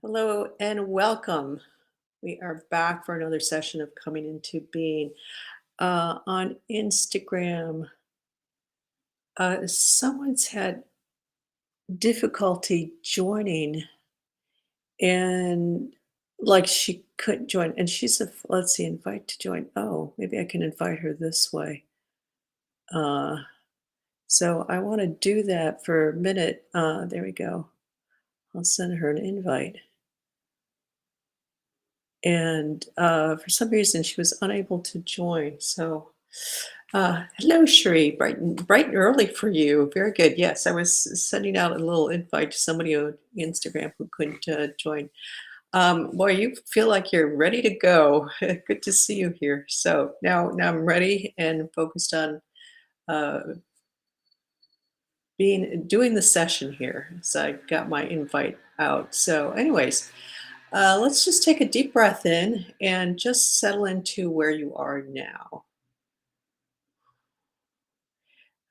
Hello and welcome. We are back for another session of Coming Into Being. On Instagram, someone's had difficulty joining and like she couldn't join. And she's let's see, invite to join. Oh, maybe I can invite her this way. Uh, so I want to do that for a minute. There we go. I'll send her an invite. And for some reason, she was unable to join. So, hello, Sheree. Bright and early for you. Very good. Yes, I was sending out a little invite to somebody on Instagram who couldn't join. Boy, you feel like you're ready to go. Good to see you here. So now I'm ready and focused on uh, being doing the session here. So I got my invite out. So, anyways. Let's just take a deep breath in and just settle into where you are now.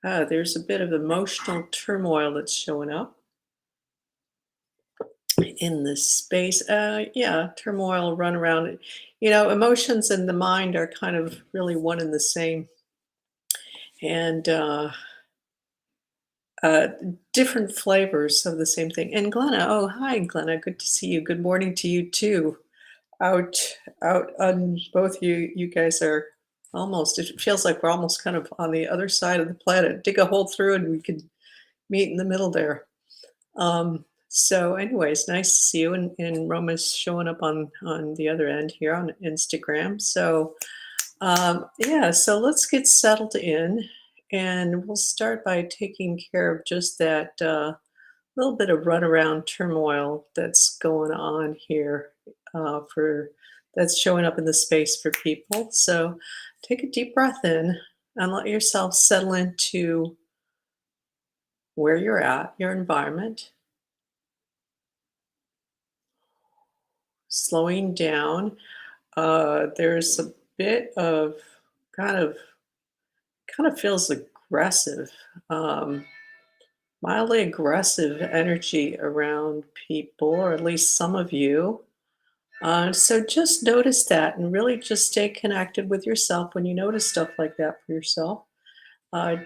There's a bit of emotional turmoil that's showing up in this space. Yeah, turmoil, run around. Emotions and the mind are kind of really one and the same. And uh, different flavors of the same thing. And Glenna, oh, hi, Glenna. Good to see you. Good morning to you, too. Out out on both you guys are almost it feels like we're almost kind of on the other side of the planet. Dig a hole through and we could meet in the middle there. So anyways, nice to see you and Roma's showing up on the other end here on Instagram. So yeah, so let's get settled in and we'll start by taking care of just that little bit of runaround turmoil that's going on here for that's showing up in the space for people. So take a deep breath in and let yourself settle into where you're at, your environment, slowing down. There's a bit of kind of kind of feels aggressive, um, mildly aggressive energy around people, or at least some of you. So just notice that and really just stay connected with yourself when you notice stuff like that for yourself.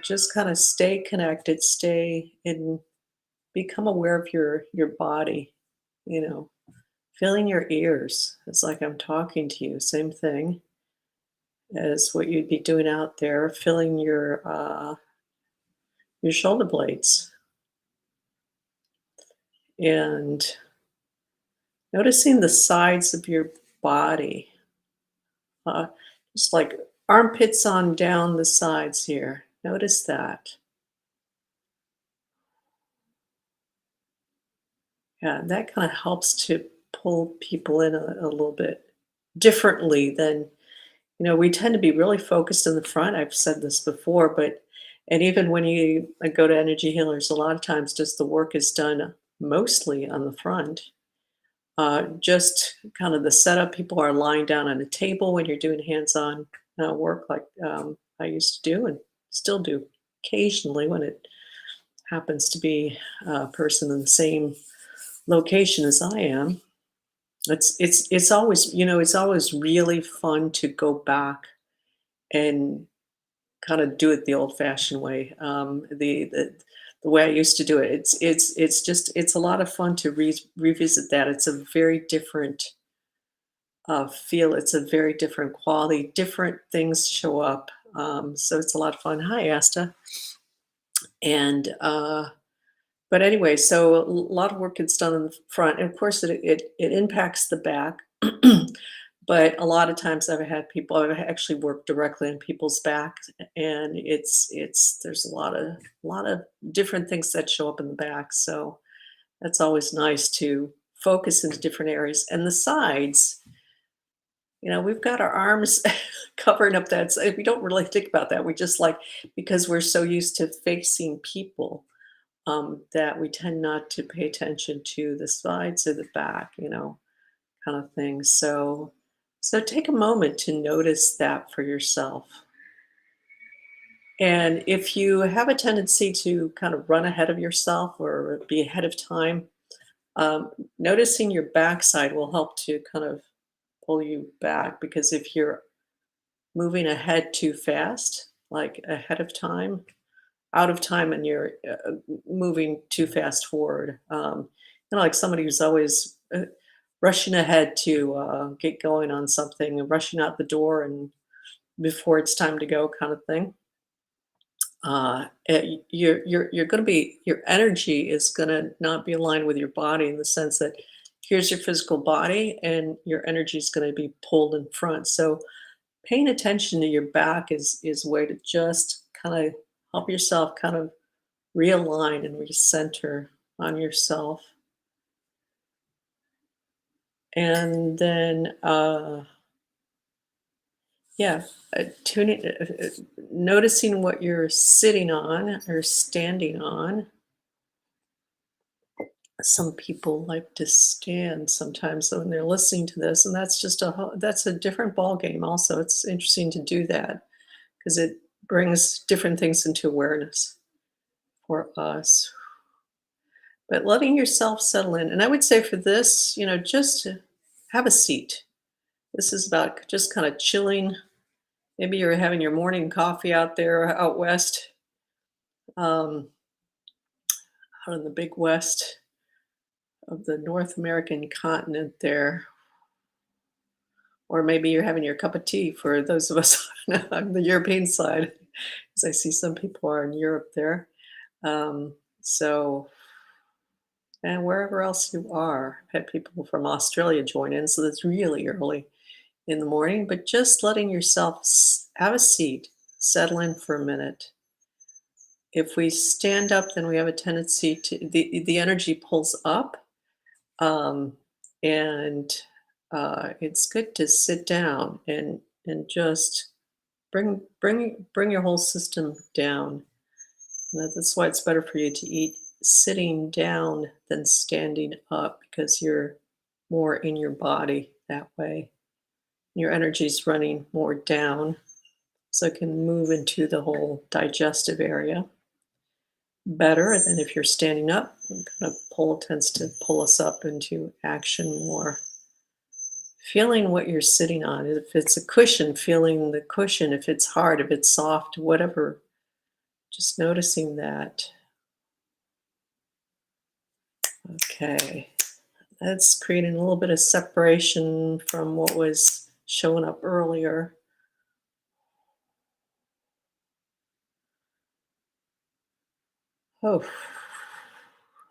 Just kind of stay connected, stay in, become aware of your body, you know, feeling your ears. It's like I'm talking to you, same thing as what you'd be doing out there, feeling your shoulder blades and noticing the sides of your body. Uh, just like armpits on down the sides here. Notice that. Yeah, that kind of helps to pull people in a little bit differently than, we tend to be really focused in the front. I've said this before, but, and even when you go to energy healers, a lot of times just the work is done mostly on the front. Just kind of the setup. People are lying down on a table when you're doing hands-on work, like I used to do and still do occasionally when it happens to be a person in the same location as I am. It's always it's always really fun to go back and kind of do it the old-fashioned way. The way I used to do it. It's just it's a lot of fun to revisit that. It's a very different feel. It's a very different quality. Different things show up. So it's a lot of fun. Hi, Asta. And but anyway, so a lot of work gets done in the front, and of course it impacts the back. But a lot of times I've actually worked directly on people's backs, and it's there's a lot of different things that show up in the back. So that's always nice to focus into different areas. And the sides, we've got our arms covering up that side. We don't really think about that. We just like because we're so used to facing people that we tend not to pay attention to the sides or the back, kind of thing. So take a moment to notice that for yourself. And if you have a tendency to kind of run ahead of yourself or be ahead of time, Noticing your backside will help to kind of pull you back because if you're moving ahead too fast, like ahead of time, out of time, and you're moving too fast forward, like somebody who's always rushing ahead to get going on something, and rushing out the door and before it's time to go, kind of thing. You're going to be your energy is going to not be aligned with your body in the sense that here's your physical body and your energy is going to be pulled in front. So paying attention to your back is a way to just kind of help yourself kind of realign and recenter on yourself. And then yeah, tuning noticing what you're sitting on or standing on. Some people like to stand sometimes when they're listening to this, and that's just that's a different ball game also. It's interesting to do that because it brings different things into awareness for us. But letting yourself settle in, and I would say for this, just to have a seat. This is about just kind of chilling. Maybe you're having your morning coffee out there out west, um, out in the big west of the North American continent there. Or maybe you're having your cup of tea for those of us on the European side, as I see some people are in Europe there. So, and wherever else you are, I've had people from Australia join in, so it's really early in the morning, but just letting yourself have a seat, settle in for a minute. If we stand up, then we have a tendency to the energy pulls up, um, and it's good to sit down and just bring your whole system down. And that's why it's better for you to eat sitting down than standing up because you're more in your body that way. Your energy's running more down, so it can move into the whole digestive area better than if you're standing up. Kind of pull tends to pull us up into action more. Feeling what you're sitting on. If it's a cushion, feeling the cushion. If it's hard, if it's soft, whatever. Just noticing that. Okay. That's creating a little bit of separation from what was showing up earlier. Oh,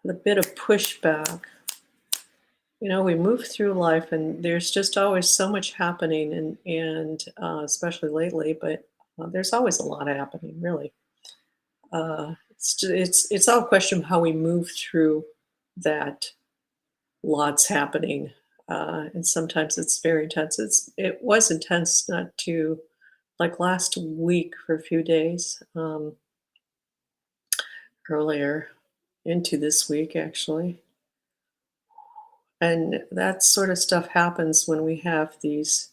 a bit of pushback. We move through life and there's just always so much happening and especially lately, but there's always a lot happening, really. It's all a question of how we move through that. Lots happening, and sometimes it's very intense. It was intense not too like last week for a few days, earlier into this week actually. And that sort of stuff happens when we have these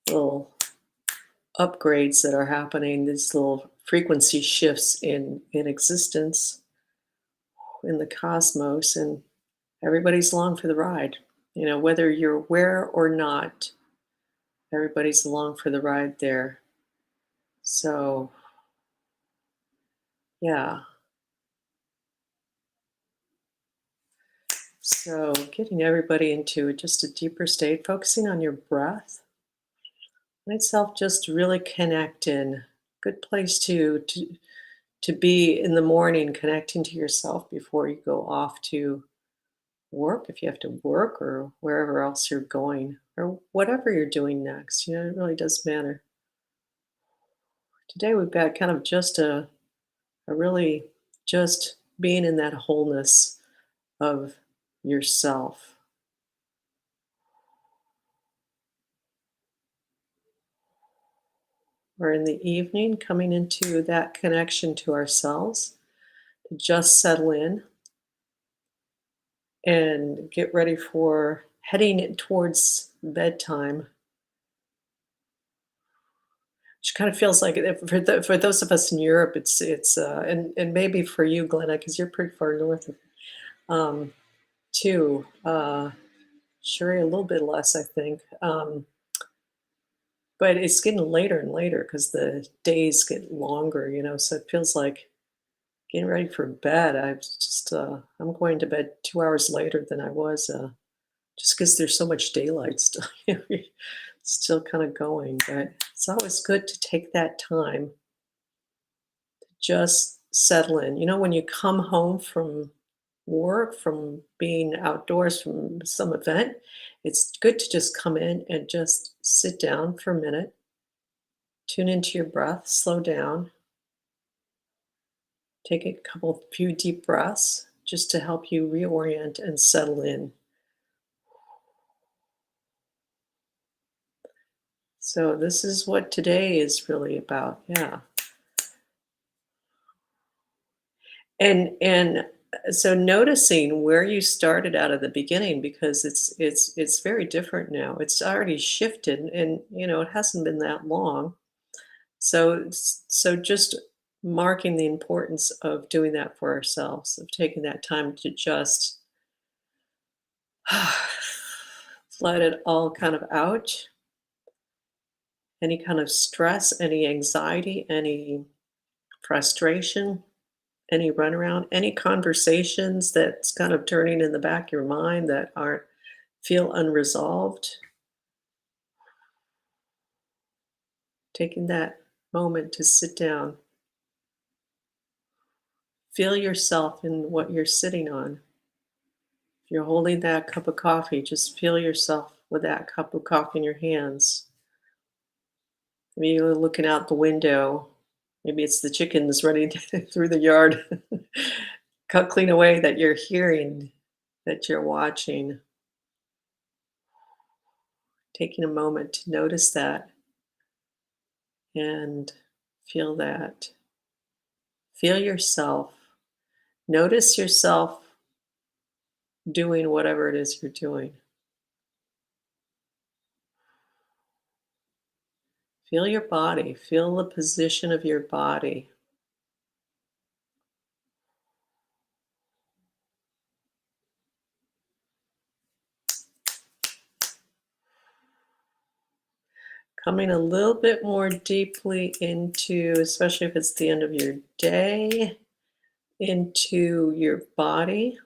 little upgrades that are happening, these little frequency shifts in existence in the cosmos, and everybody's along for the ride. Whether you're aware or not, everybody's along for the ride there. So, yeah. So, getting everybody into just a deeper state, focusing on your breath, let itself just really connect in. Good place to be in the morning, connecting to yourself before you go off to work, if you have to work, or wherever else you're going, or whatever you're doing next. It really does matter. Today we've got kind of just a really just being in that wholeness of yourself. Or in the evening, coming into that connection to ourselves, to just settle in and get ready for heading towards bedtime, which kind of feels like for those of us in Europe, and maybe for you, Glenna, because you're pretty far north. Um, too. Sure, a little bit less, I think. But it's getting later and later because the days get longer, so it feels like getting ready for bed. I'm going to bed 2 hours later than I was, just because there's so much daylight still, still kind of going. But it's always good to take that time, just settle in. When you come home from work, from being outdoors, from some event, it's good to just come in and just sit down for a minute, tune into your breath, slow down, take a few deep breaths just to help you reorient and settle in. So this is what today is really about. Yeah. And so noticing where you started out at the beginning, because it's very different now. It's already shifted, and it hasn't been that long. So just marking the importance of doing that for ourselves, of taking that time to just let it all kind of out, any kind of stress, any anxiety, any frustration, any runaround, any conversations that's kind of turning in the back of your mind that aren't feel unresolved. Taking that moment to sit down, feel yourself in what you're sitting on. If you're holding that cup of coffee, just feel yourself with that cup of coffee in your hands. Maybe you're looking out the window. Maybe it's the chickens running through the yard, cut clean away, that you're hearing, that you're watching. Taking a moment to notice that and feel that. Feel yourself. Notice yourself doing whatever it is you're doing. Feel your body. Feel the position of your body. Coming a little bit more deeply into, especially if it's the end of your day, into your body.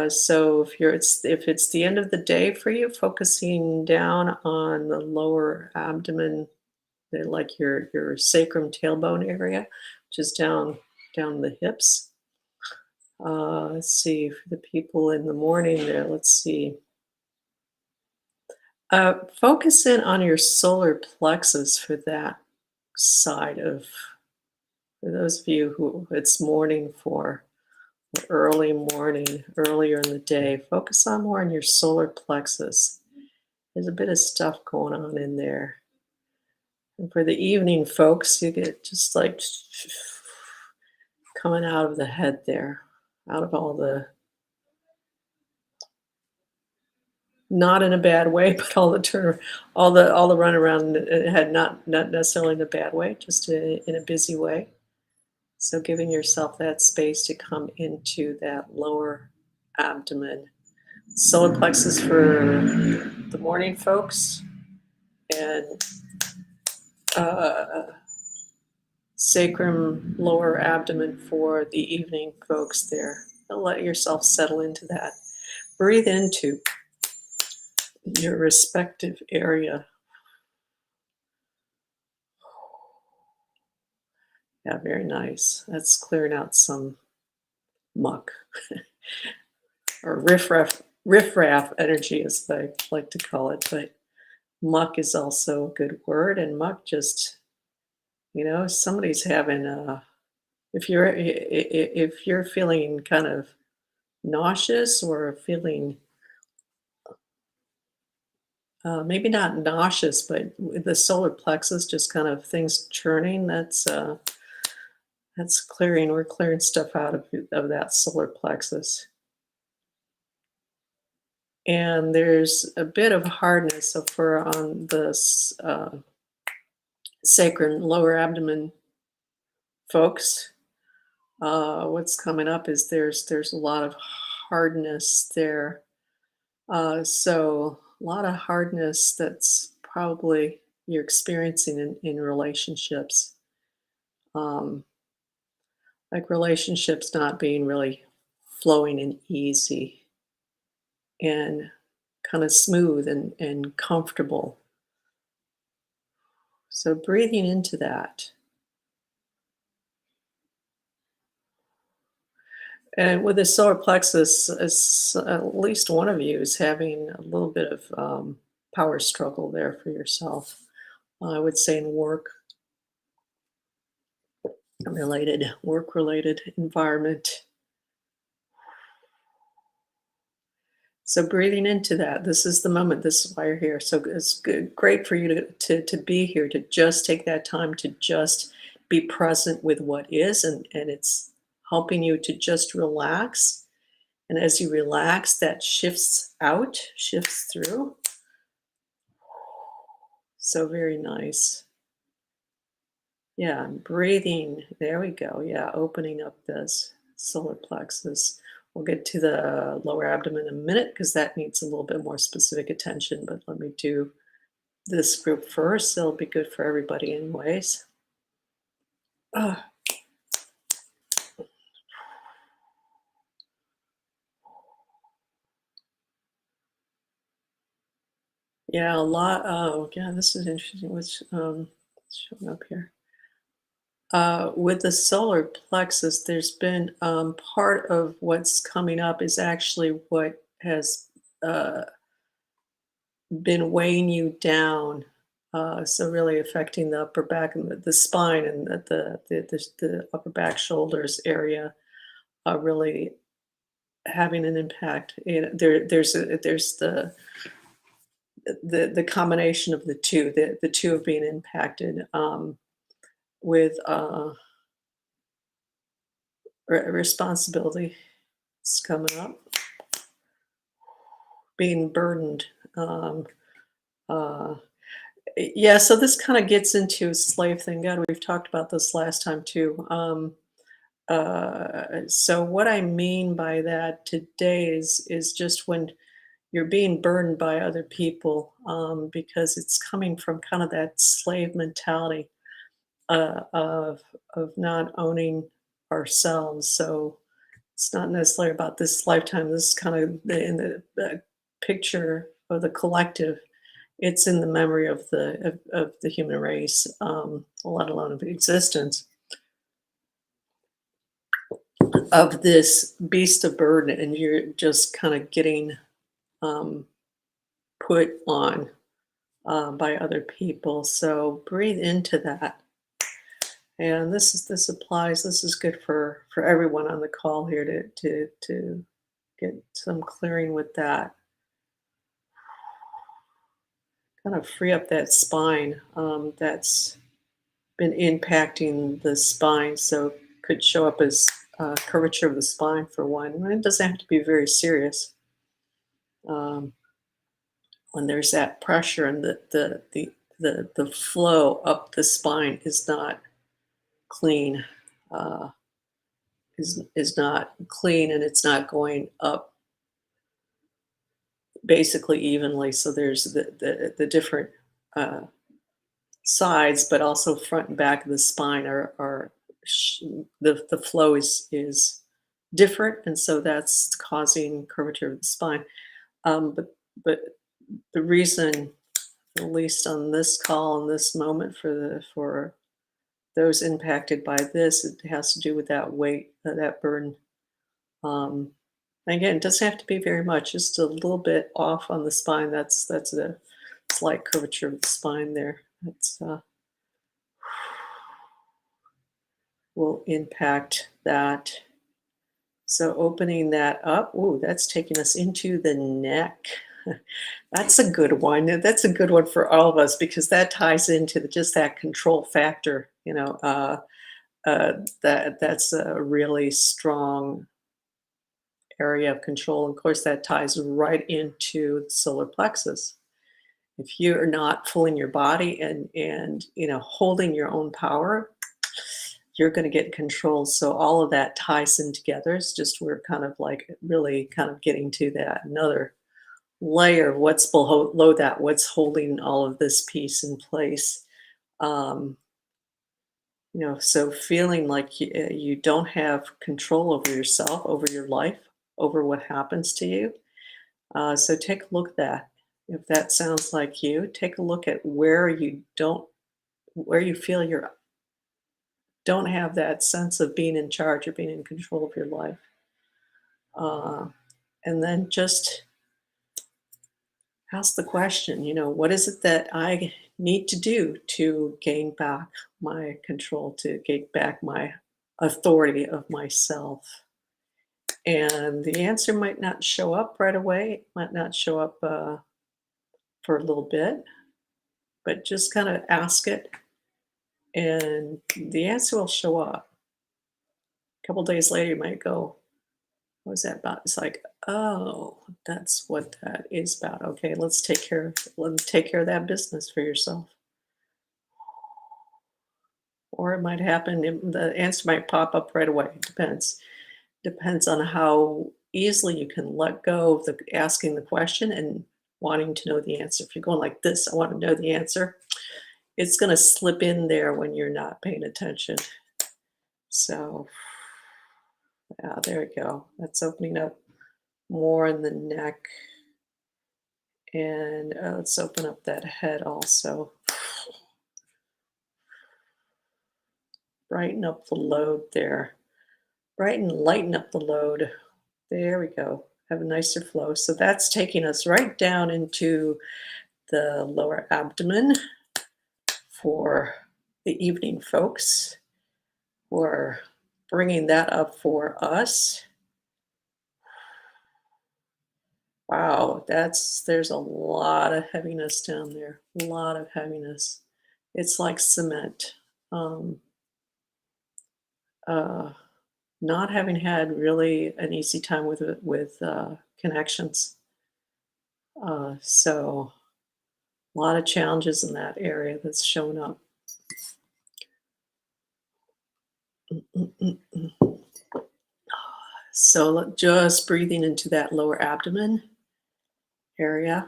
So if it's the end of the day for you, focusing down on the lower abdomen, like your sacrum tailbone area, which is down the hips. Let's see, for the people in the morning there, let's see. Focus in on your solar plexus for that side of, for those of you who it's morning for, early morning, earlier in the day. Focus on more on your solar plexus. There's a bit of stuff going on in there. And for the evening folks, you get just like coming out of the head there, out of all the, not in a bad way, but all the run around had, not necessarily in a bad way, just in a busy way. So giving yourself that space to come into that lower abdomen. Solar plexus for the morning folks, and uh, sacrum, lower abdomen for the evening folks there. And let yourself settle into that. Breathe into your respective area. Yeah, very nice. That's clearing out some muck or riffraff energy, as I like to call it. But muck is also a good word, and muck just, somebody's having if you're feeling kind of nauseous, or feeling maybe not nauseous, but with the solar plexus, just kind of things churning. That's clearing. We're clearing stuff out of that solar plexus. And there's a bit of hardness, so for on the uh, sacrum, lower abdomen folks. What's coming up is there's a lot of hardness there. So a lot of hardness that's probably you're experiencing in relationships. Um, like relationships not being really flowing and easy and kind of smooth and comfortable. So breathing into that. And with the solar plexus, at least one of you is having a little bit of power struggle there for yourself. I would say in work related environment. So breathing into that, this is the moment. This is why you're here. So it's good, great for you to be here, to just take that time to just be present with what is, and it's helping you to just relax. And as you relax, that shifts out, shifts through. So very nice. Yeah, and breathing. There we go. Yeah, opening up this solar plexus. We'll get to the lower abdomen in a minute because that needs a little bit more specific attention. But let me do this group first. It'll be good for everybody, anyways. Ah, yeah, a lot. Oh, yeah, this is interesting. What's showing up here? With the solar plexus, there's been part of what's coming up is actually what has uh, been weighing you down. So really affecting the upper back and the spine and the upper back shoulders area, really having an impact. There's the combination of the two, the two of being impacted with responsibility. It's coming up, being burdened. Um, uh, yeah, so this kind of gets into a slave thing. God, we've talked about this last time too. So what I mean by that today is just when you're being burdened by other people, because it's coming from kind of that slave mentality of not owning ourselves. So it's not necessarily about this lifetime. This is kind of in the picture of the collective. It's in the memory of of the human race, let alone of existence, of this beast of burden, and you're just kind of getting um, put on by other people. So breathe into that. And this applies. This is good for everyone on the call here to get some clearing with that. Kind of free up that spine that's been impacting the spine. So could show up as curvature of the spine for one. And it doesn't have to be very serious. Um, when there's that pressure and the flow up the spine is not clean, uh, is not clean, and it's not going up basically evenly. So there's the different uh, sides, but also front and back of the spine are the flow is different, and so that's causing curvature of the spine. But the reason, at least on this call, in this moment, for those impacted by this, it has to do with that weight, that burden. Um, Again, it doesn't have to be very much, just a little bit off on the spine. That's a slight curvature of the spine there. That's will impact that. So opening that up, ooh, that's taking us into the neck. That's a good one. That's a good one for all of us because that ties into just that control factor. That's a really strong area of control. Of course, that ties right into the solar plexus. If you're not fooling your body and holding your own power, you're going to get control. So all of that ties in together. It's just we're kind of like really kind of getting to that another layer of what's below that, what's holding all of this piece in place. Um, so feeling like you don't have control over yourself, over your life, over what happens to you. So take a look at that. If that sounds like you, take a look at where you feel you don't have that sense of being in charge or being in control of your life. Uh, and then just ask the question, what is it that I need to do to gain back my control, to gain back my authority of myself? And the answer might not show up right away, it might not show up for a little bit, but just kind of ask it, and the answer will show up. A couple days later, you might go, what was that about? It's like, oh, that's what that is about. Okay, let's take care of that business for yourself. Or it might happen, the answer might pop up right away. It depends on how easily you can let go of the asking the question and wanting to know the answer. If you're going like this, I want to know the answer, it's going to slip in there when you're not paying attention. So, yeah, there we go. That's opening up more in the neck. And let's open up that head also. Brighten up the load there. Brighten, lighten up the load. There we go. Have a nicer flow. So that's taking us right down into the lower abdomen for the evening folks. We're bringing that up for us. Wow, there's a lot of heaviness down there. A lot of heaviness. It's like cement. Um, uh, Not having had really an easy time with connections. So a lot of challenges in that area that's shown up. Mm, mm, mm, mm. So just breathing into that lower abdomen area.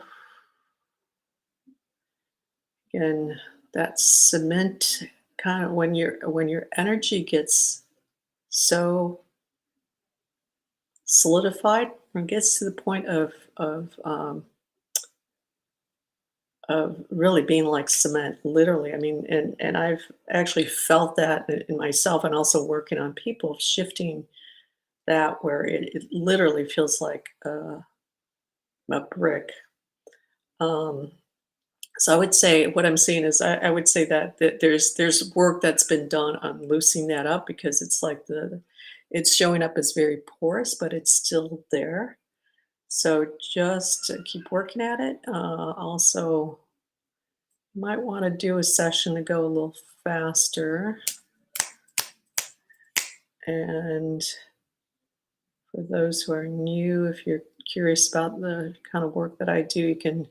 And that cement kind of when your energy gets so solidified, when it gets to the point of really being like cement, literally. I mean, and I've actually felt that in myself, and also working on people, shifting that where it literally feels like a brick. Um, so I would say what I'm seeing is I would say that there's work that's been done on loosening that up, because it's like it's showing up as very porous, but it's still there. So just keep working at it. Also, might want to do a session to go a little faster. And for those who are new, if you're curious about the kind of work that I do, you can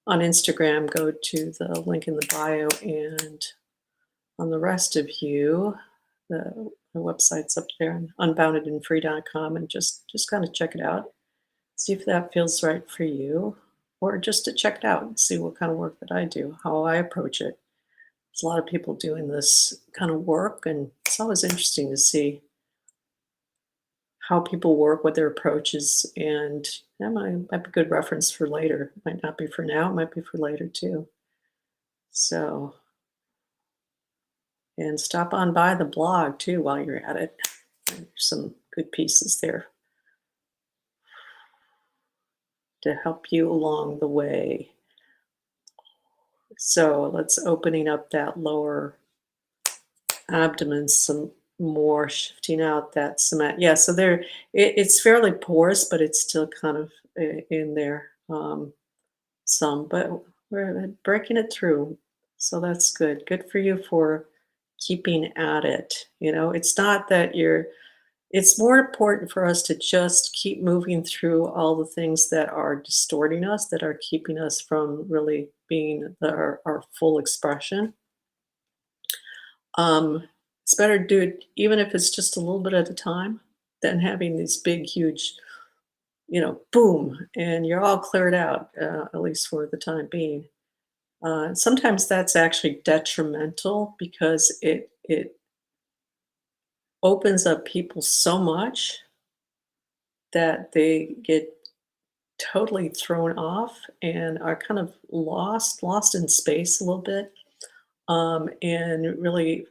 on Instagram go to the link in the bio, and on the rest of you, the website's up there, unboundedandfree.com, and just kind of check it out. See if that feels right for you, or just to check it out and see what kind of work that I do, how I approach it. There's a lot of people doing this kind of work, and it's always interesting to see how people work, what their approach is, and that might be a good reference for later. Might not be for now, it might be for later too. So, and stop on by the blog too while you're at it. There's some good pieces there to help you along the way. So let's opening up that lower abdomen some more, shifting out that cement. Yeah, so it's fairly porous, but it's still kind of in there some, but we're breaking it through. So that's good. Good for you for keeping at it. It's not that it's more important for us to just keep moving through all the things that are distorting us, that are keeping us from really being our full expression. Um, It's better to do it even if it's just a little bit at a time than having these big, huge, boom, and you're all cleared out, at least for the time being. Sometimes that's actually detrimental because it opens up people so much that they get totally thrown off and are kind of lost in space a little bit, and really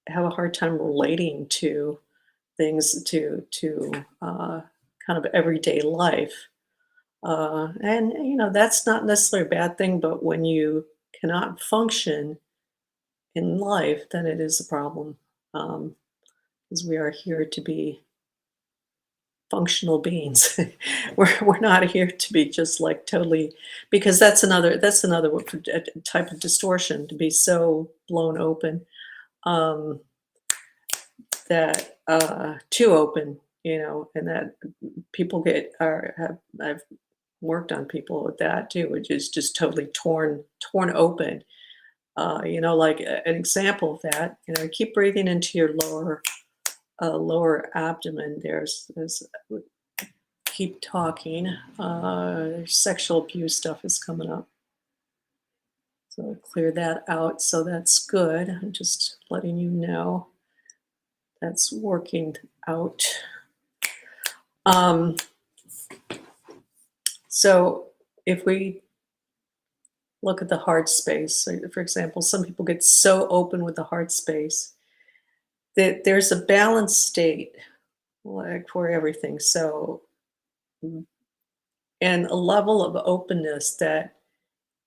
have a hard time relating to things to kind of everyday life. And that's not necessarily a bad thing, but when you cannot function in life, then it is a problem. Because we are here to be functional beings. We're not here to be just like totally, because that's another type of distortion, to be so blown open, um, that too open, and that people get are have I've worked on people with that too, which is just totally torn open. Like an example of that, keep breathing into your lower abdomen. There's keep talking. Sexual abuse stuff is coming up, so clear that out. So that's good. I'm just letting you know that's working out. Um, so if we look at the heart space, so for example, some people get so open with the heart space that there's a balanced state, like for everything. So, mm, and a level of openness that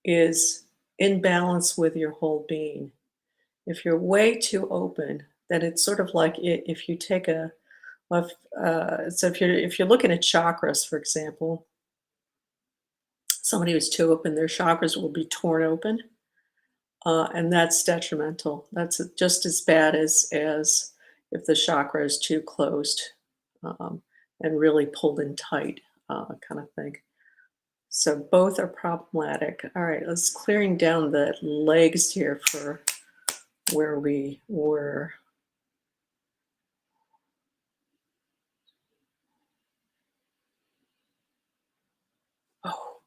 is in balance with your whole being. If you're way too open, then it's sort of like if you take so if you're looking at chakras, for example, somebody who's too open, their chakras will be torn open, and that's detrimental. That's just as bad as if the chakra is too closed, um, and really pulled in tight, kind of thing. So both are problematic. All right, let's clearing down the legs here for where we were. Oh,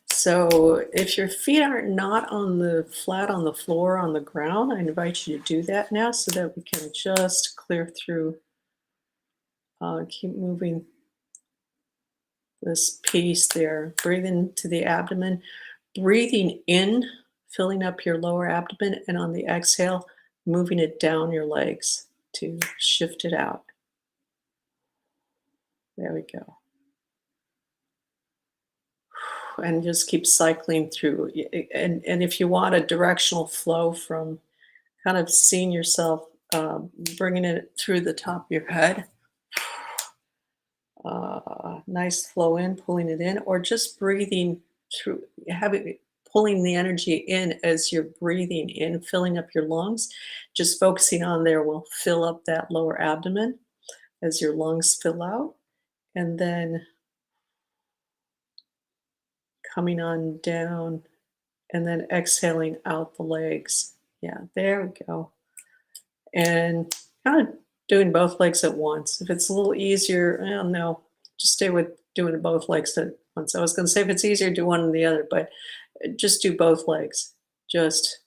so if your feet are not on the flat on the floor on the ground, I invite you to do that now so that we can just clear through. Keep moving this piece there. Breathe into the abdomen, breathing in, filling up your lower abdomen, and on the exhale, moving it down your legs to shift it out. There we go. And just keep cycling through. And if you want a directional flow from kind of seeing yourself, bringing it through the top of your head, nice flow in, pulling it in, or just breathing through, having pulling the energy in as you're breathing in, filling up your lungs. Just focusing on there will fill up that lower abdomen as your lungs fill out, and then coming on down, and then exhaling out the legs. Yeah, there we go. And kind of doing both legs at once. If it's a little easier, I don't know, just stay with doing both legs at once. I was going to say if it's easier, do one and the other, but just do both legs. Just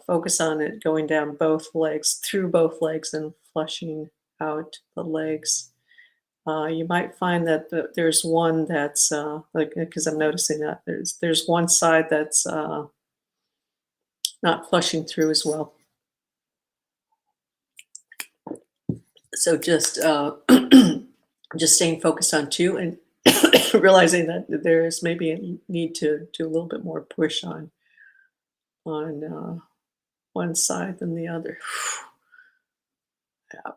focus on it going down both legs, through both legs, and flushing out the legs. You might find that there's one that's like, because I'm noticing that there's one side that's not flushing through as well. So just just staying focused on two, and realizing that there's maybe a need to do a little bit more push on one side than the other. Yeah.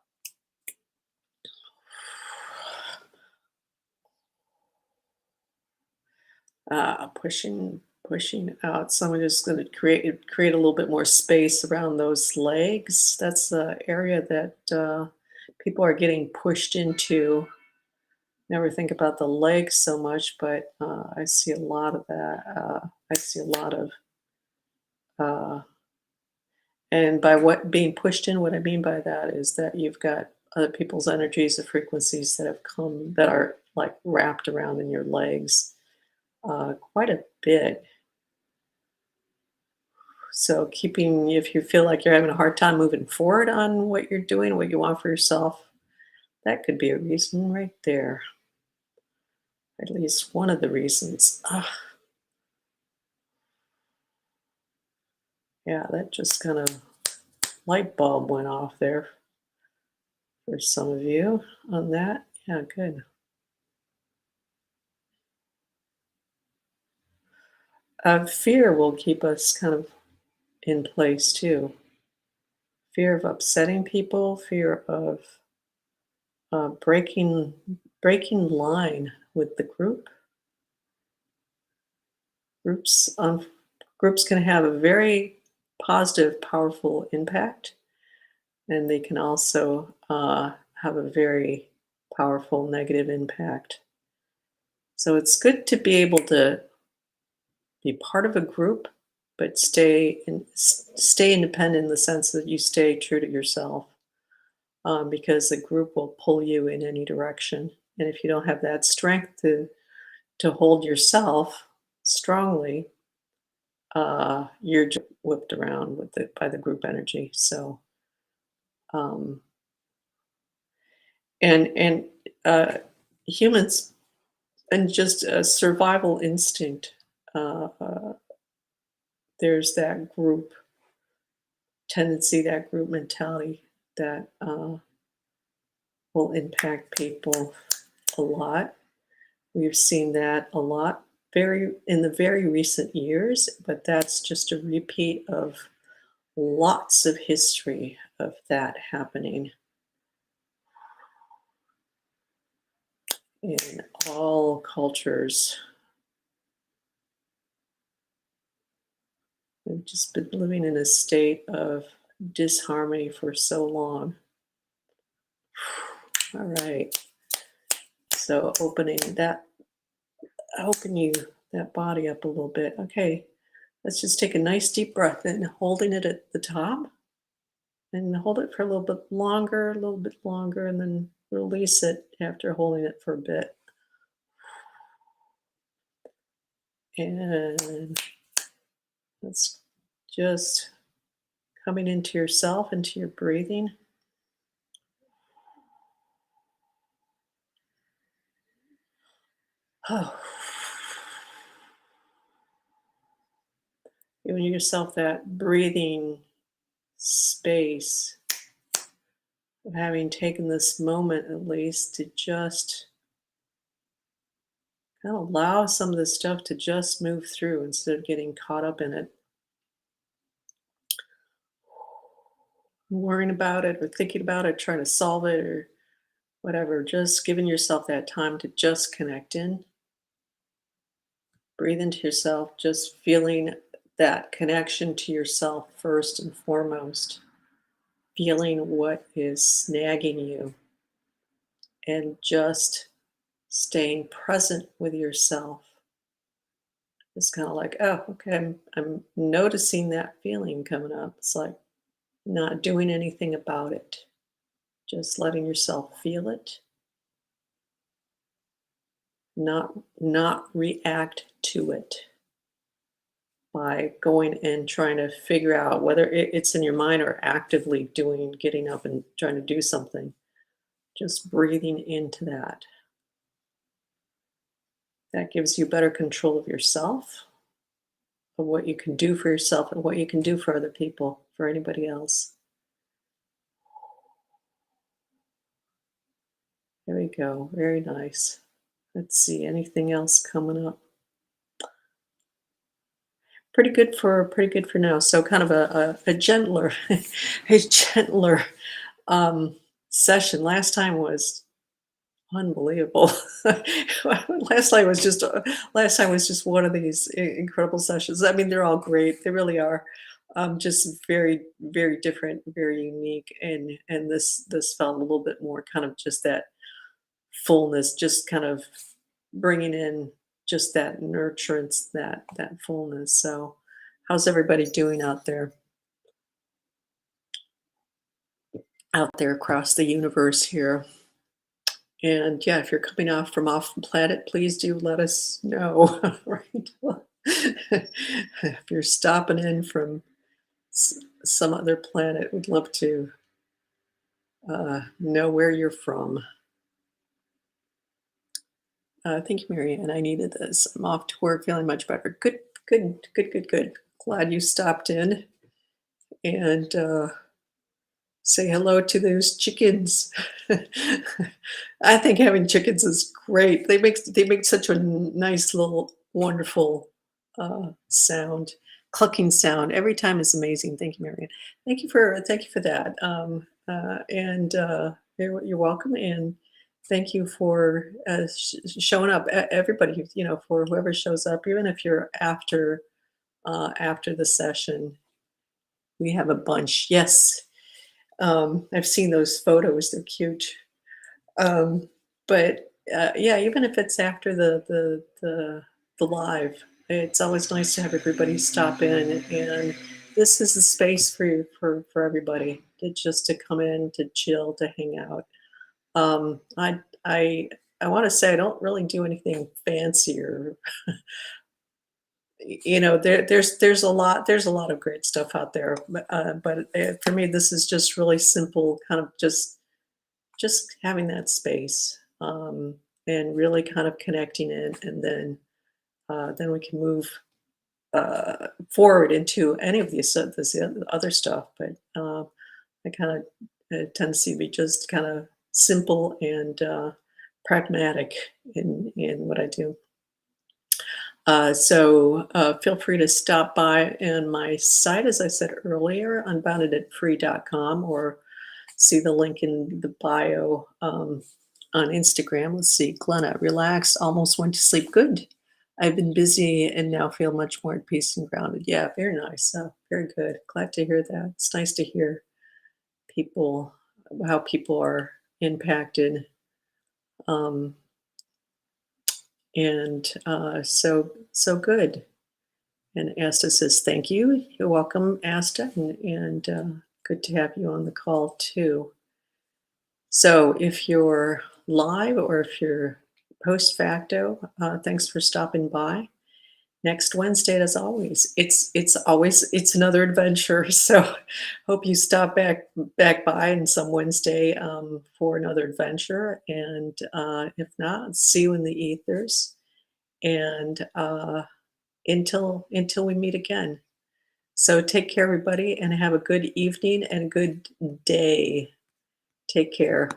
Pushing out. So I'm just going to create a little bit more space around those legs. That's the area that people are getting pushed into. Never think about the legs so much, but I see a lot of that. I see a lot of, uh, And by what being pushed in, what I mean by that is that you've got other people's energies or frequencies that have come that are like wrapped around in your legs quite a bit. So keeping, if you feel like you're having a hard time moving forward on what you're doing, what you want for yourself, that could be a reason right there. At least one of the reasons. Ah, yeah, that just kind of light bulb went off there for some of you on that. Yeah, good. Fear will keep us kind of in place too. Fear of upsetting people, fear of breaking line with the group. Groups groups can have a very positive, powerful impact, and they can also have a very powerful negative impact. So it's good to be able to be part of a group, but stay independent in the sense that you stay true to yourself, because the group will pull you in any direction. And if you don't have that strength to hold yourself strongly, you're just whipped around with it by the group energy. So, um, and uh, humans and just a survival instinct. There's that group tendency, that group mentality that will impact people a lot. We've seen that a lot very in the very recent years, but that's just a repeat of lots of history of that happening in all cultures. We've just been living in a state of disharmony for so long. All right. So open you that body up a little bit. Okay. Let's just take a nice deep breath in, holding it at the top, and hold it for a little bit longer, and then release it after holding it for a bit. And that's just coming into yourself, into your breathing. Oh, giving yourself that breathing space of having taken this moment at least to just kind of allow some of this stuff to just move through instead of getting caught up in it, worrying about it or thinking about it, trying to solve it or whatever. Just giving yourself that time to just connect in, breathe into yourself, just feeling that connection to yourself first and foremost, feeling what is snagging you, and just staying present with yourself. It's kind of like, oh, okay, I'm noticing that feeling coming up. It's like not doing anything about it, just letting yourself feel it, not react to it by going and trying to figure out whether it's in your mind or actively getting up and trying to do something. Just breathing into that. That gives you better control of yourself, of what you can do for yourself and what you can do for other people, for anybody else. There we go. Very nice. Let's see, anything else coming up? Pretty good for now. So kind of a gentler a gentler um session. Unbelievable. Last time was just one of these incredible sessions. I mean, they're all great. They really are. Just very, very different, very unique, and this felt a little bit more kind of just that fullness, just kind of bringing in just that nurturance, that fullness. So, how's everybody doing out there? out there across the universe here. And yeah, if you're coming off from off the planet, please do let us know, right? If you're stopping in from some other planet, we'd love to know where you're from. Thank you, Marianne. I needed this. I'm off to work feeling much better. Good, good, good, good, good. Glad you stopped in and say hello to those chickens. I think having chickens is great. They make such a nice little wonderful sound, clucking sound. Every time is amazing. Thank you, Marianne. Thank you for that. And you're welcome. And thank you for showing up. Everybody, for whoever shows up, even if you're after the session, we have a bunch. Yes, I've seen those photos, they're cute. Um, but, yeah, even if it's after the live, it's always nice to have everybody stop in, and this is the space for you for everybody to come in, to chill, to hang out. Um, I I I wanna say I don't really do anything fancy or there's a lot of great stuff out there, but for me, this is just really simple, kind of just having that space, and really kind of connecting in, and then we can move forward into any of this other stuff. But I kind of tendency to be just kind of simple and pragmatic in what I do. So feel free to stop by in my site, as I said earlier, unboundedandfree.com, or see the link in the bio on Instagram. Let's see, Glenna, relaxed, almost went to sleep. Good. I've been busy and now feel much more at peace and grounded. Yeah, very nice. Very good. Glad to hear that. It's nice to hear people, how people are impacted. Um, and so good. And Asta says, thank you. You're welcome, Asta. And good to have you on the call too. So if you're live or if you're post facto, thanks for stopping by. Next Wednesday, as always, it's another adventure. So hope you stop back by on some Wednesday for another adventure. And if not, see you in the ethers. And until we meet again. So take care, everybody, and have a good evening and a good day. Take care.